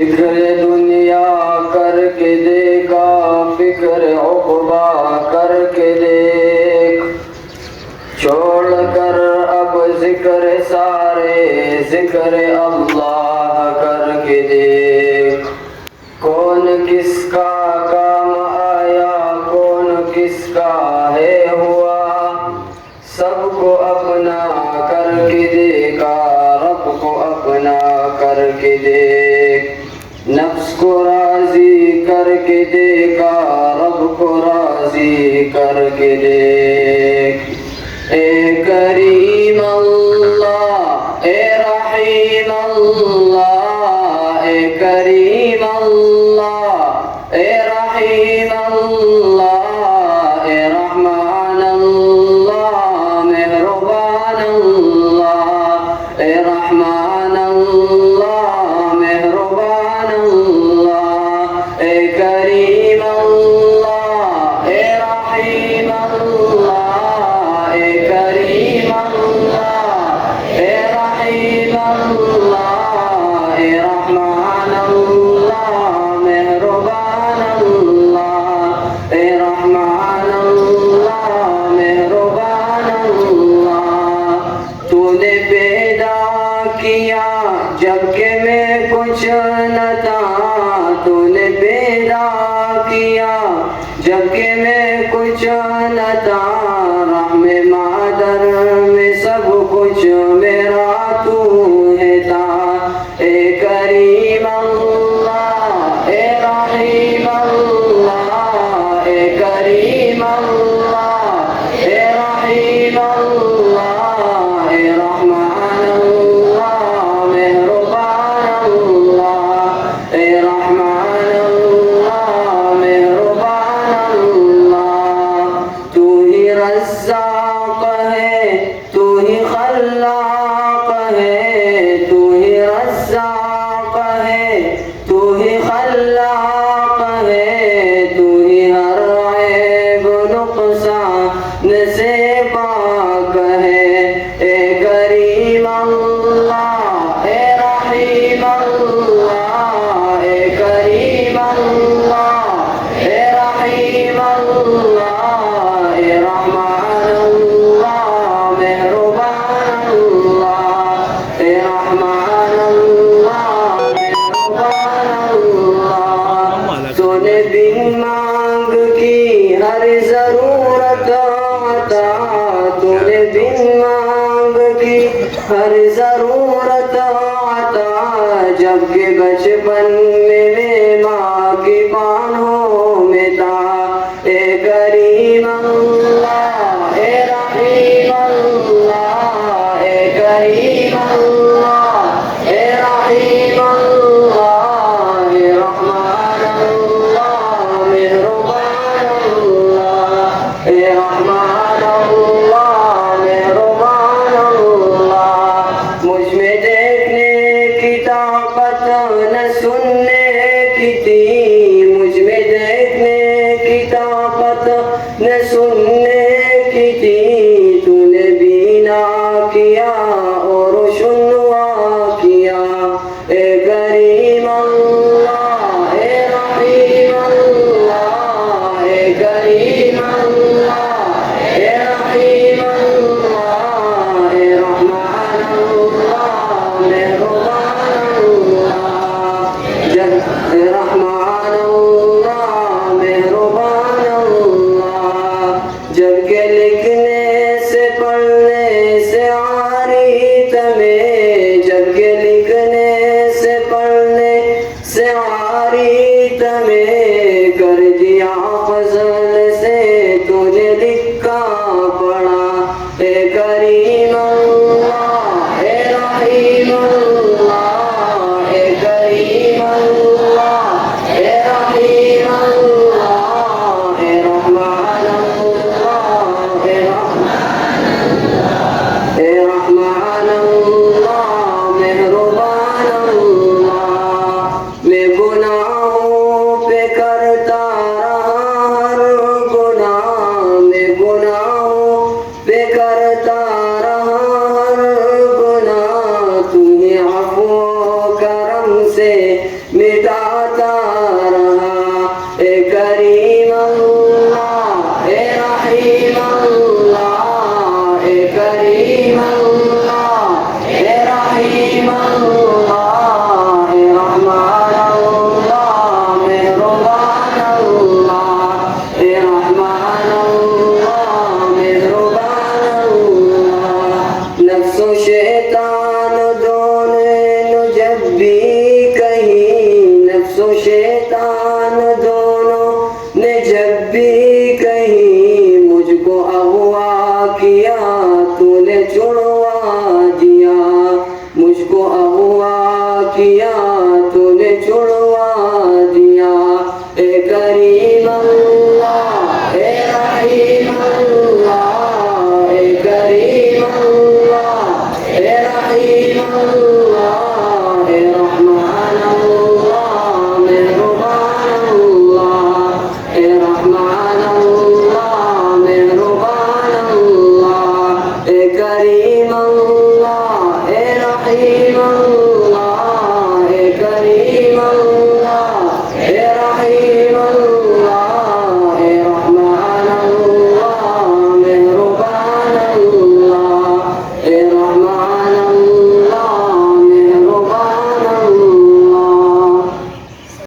فکر دنیا کر کے دیکھا فکر عقبا کر کے دیکھ چھوڑ کر اب ذکر سارے ذکر اللہ کر کے دیکھ کون کس کا کام آیا کون کس کا ہے ہوا سب کو اپنا کر کے دیکھا رب کو اپنا کر کے دیکھ نفس کو راضی کر کے دیکھا رب کو راضی کر کے دیکھ اے کریم اللہ اے رحیم اللہ اے کریم اللہ اے رحیم اللہ اے رحمان اللہ مہربان اللہ اے رحمان اللہ مہربان اللہ اے کریم اللہ اے رحیم اللہ اے کریم اللہ اے رحیم اللہ اے رحمان اللہ مہربان اللہ اے رحمان اللہ مہربان اللہ تو نے پیدا کیا جب کہ میں کچھ نہ تھا تو نے پیدا کیا جب کہ میں کچھ نہ تھا رحم مادر میں سب کچھ میرا تو ہے تھا اے کریم اللہ اے رحیم اللہ اے کریم اللہ اے رحیم اللہ اے رحمان اللہ مہربان اللہ اے رحمان اللہ مہربان اللہ تو ہی رزاق ہے تو ہی خلاق ہے تو ہی رزاق ہے تو ہی خلاق ہے تو ہی ہر عیب نقصان سے پاک ہے اے کریم اللہ اے رحیم اللہ اے کریم اللہ اے رحیم اللہ اے رحمان اللہ مہربان اللہ اے رحمان اللہ مہربان اللہ تو نے بن مانگ کی ہر ضرورت عطا تو نے بن مانگ کی ہر ضرورت عطا جب کہ بچپن میں ماں کی بانہوں میں تھا اے کریم اللہ اے رحیم اللہ اے کریم اللہ اے رحیم اللہ اے رحمان اللہ مہربان اللہ اے رحمان اللہ مہربان اللہ مجھ میں دیکھنے کی طاقت نہ سننے کی تھی مجھ میں دیکھنے کی طاقت نہ سننے کی تھی تو نے بینا کیا اور شنوا کیا اے کریم اللہ اے رحیم اللہ اے کریم اللہ اے رحیم اللہ اے رحمان اللہ مہربان اللہ اے رحمان اللہ مہربان اللہ جب کہ لکھنے سے پڑھنے سے عاری تمہیں جب کہ لکھنے سے پڑھنے سے عاری تمہیں کر دیا فضل سے تو نے لکھا پڑھا اے کریم اللہ اے رحیم اللہ اے کریم اللہ اے رحیم اللہ اے رحمان اللہ اے رحمان اللہ مہربان اللہ میں گناہ مٹاتا رہا اے کریم اللہ اے رحیم اللہ اے کریم اللہ اے رحیم اللہ اے رحمان اللہ مہربان اللہ اے رحمان اللہ مہربان اللہ نفس و شیطان دونوں جب بھی کہیں نفس و شیطان دونوں نے جب بھی کہیں مجھ کو اغوا کیا تو نے چھڑوا دیا مجھ کو اغوا کیا تو نے چھڑوا دیا اے کریم اللہ اے رحیم اللہ اے کریم اللہ اے رحیم اللہ اے رحمان اللہ مہربان اللہ اے رحمان اللہ مہربان اللہ اے کریم اللہ اے رحیم اللہ اے کریم اللہ